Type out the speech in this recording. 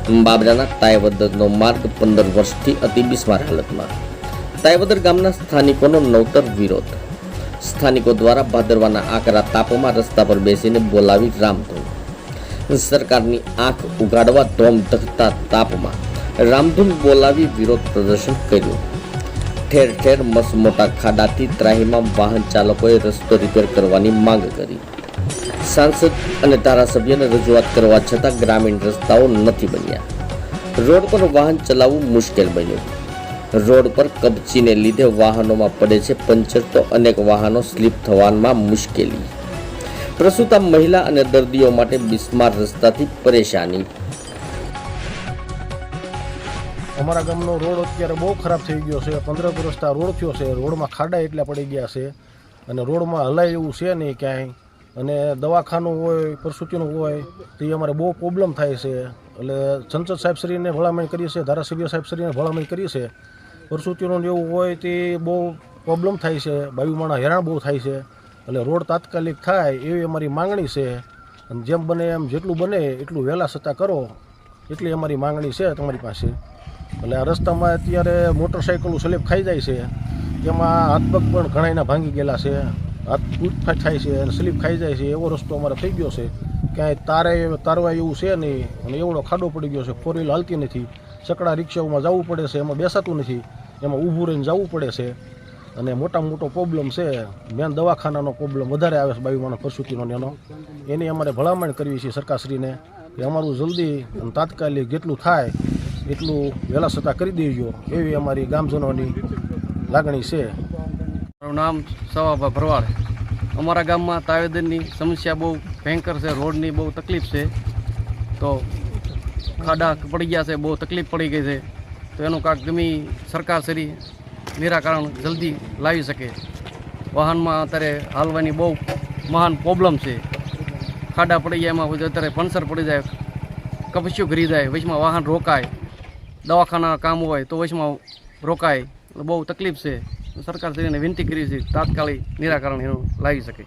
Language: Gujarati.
બાબરાના તાયવદરનો માર્ગ 15 વર્ષથી અતિ બિસ્માર હાલતમાં. તાયવદર ગામના સ્થાનિકોનો નવતર વિરોધ. સ્થાનિકો દ્વારા ભાદરવાના આકરા તાપમાં રસ્તા પર બેસીને બોલાવી રામધૂન. સરકારની આંખ ઉગાડવા ધોમ ધખતા તાપમાં રામધૂન બોલાવી વિરોધ પ્રદર્શન કર્યું. ઠેર ઠેર મસમોટા ખાડાથી ત્રાહીમાં વાહન ચાલકોએ રસ્તો રિપેર કરવાની માંગ કરી. સાંસદ અને ધારાસભ્યને રજૂઆત કરવા છતાં ગ્રામીણ રસ્તાઓ નથી બન્યા. રોડ પર વાહન ચલાવવું મુશ્કેલ બન્યું. રોડ પર કબચીને લીધે વાહનોમાં પડે છે પંચર તો અનેક વાહનો સ્લીપ થવામાં મુશ્કેલી. પ્રસૂતા મહિલા અને દર્દીઓ માટે બિસ્માર રસ્તાથી પરેશાની. અમારા ગામનો રોડ અત્યારે બહુ ખરાબ થઈ ગયો છે. 15 વર્ષથી રોડ થયો છે. રોડમાં ખાડા એટલા પડી ગયા છે અને રોડમાં હલાય એવું છે નહીં ક્યાંય. અને દવાખાનું હોય, પ્રસૂતિનું હોય તો એ અમારે બહુ પ્રોબ્લેમ થાય છે. એટલે સંસદ સાહેબશ્રીને ભલામણ કરીએ છીએ, ધારાસભ્ય સાહેબશ્રીને ભલામણ કરીએ છીએ. પ્રસૂતિનું એવું હોય તે બહુ પ્રોબ્લેમ થાય છે. બાયુ માણસ હેરાન બહુ થાય છે. એટલે રોડ તાત્કાલિક થાય એવી અમારી માંગણી છે. અને જેમ બને એમ જેટલું બને એટલું વહેલા છતાં કરો એટલી અમારી માંગણી છે તમારી પાસે. એટલે આ રસ્તામાં અત્યારે મોટરસાઇકલો સ્લીપ ખાઈ જાય છે. તેમાં હાથ પગ પણ ઘણાયના ભાંગી ગયેલા છે. હાથ ફૂટ થાય છે અને સ્લીપ ખાઈ જાય છે. એવો રસ્તો અમારે થઈ ગયો છે. ક્યાંય તારવા એવું છે નહીં અને એવડો ખાડો પડી ગયો છે. 4 વ્હીલ હાલતી નથી. સકડા રિક્ષાઓમાં જવું પડે છે, એમાં બેસાતું નથી, એમાં ઊભું રહીને જવું પડે છે. અને મોટો પ્રોબ્લેમ છે. મેન દવાખાનાનો પ્રોબ્લેમ વધારે આવે છે, બાયુમાનો પ્રસૂતિનો એનો. એની અમારે ભલામણ કરવી છે સરકારશ્રીને કે અમારું જલ્દી અને તાત્કાલિક જેટલું થાય એટલું વહેલા છતાં કરી દેજો એવી અમારી ગામજનોની લાગણી છે. મારું નામ સવાભાઈ ભરવાડ. અમારા ગામમાં તાવેદરની સમસ્યા બહુ ભયંકર છે. રોડની બહુ તકલીફ છે. તો ખાડા પડી ગયા છે, બહુ તકલીફ પડી ગઈ છે. તો એનું કાંઈક ગમી સરકારશ્રી નિરાકરણ જલ્દી લાવી શકે. વાહનમાં અત્યારે હાલવાની બહુ મહાન પ્રોબ્લેમ છે. ખાડા પડી ગયા, એમાં અત્યારે પંચર પડી જાય, કપચીઓ ઘરી જાય, વચમાં વાહન રોકાય, દવાખાના કામ હોય તો વચમાં રોકાય. બહુ તકલીફ છે. સરકારશ્રીને વિનંતી કરી છે તાત્કાલિક નિરાકરણ એનું લાવી શકે.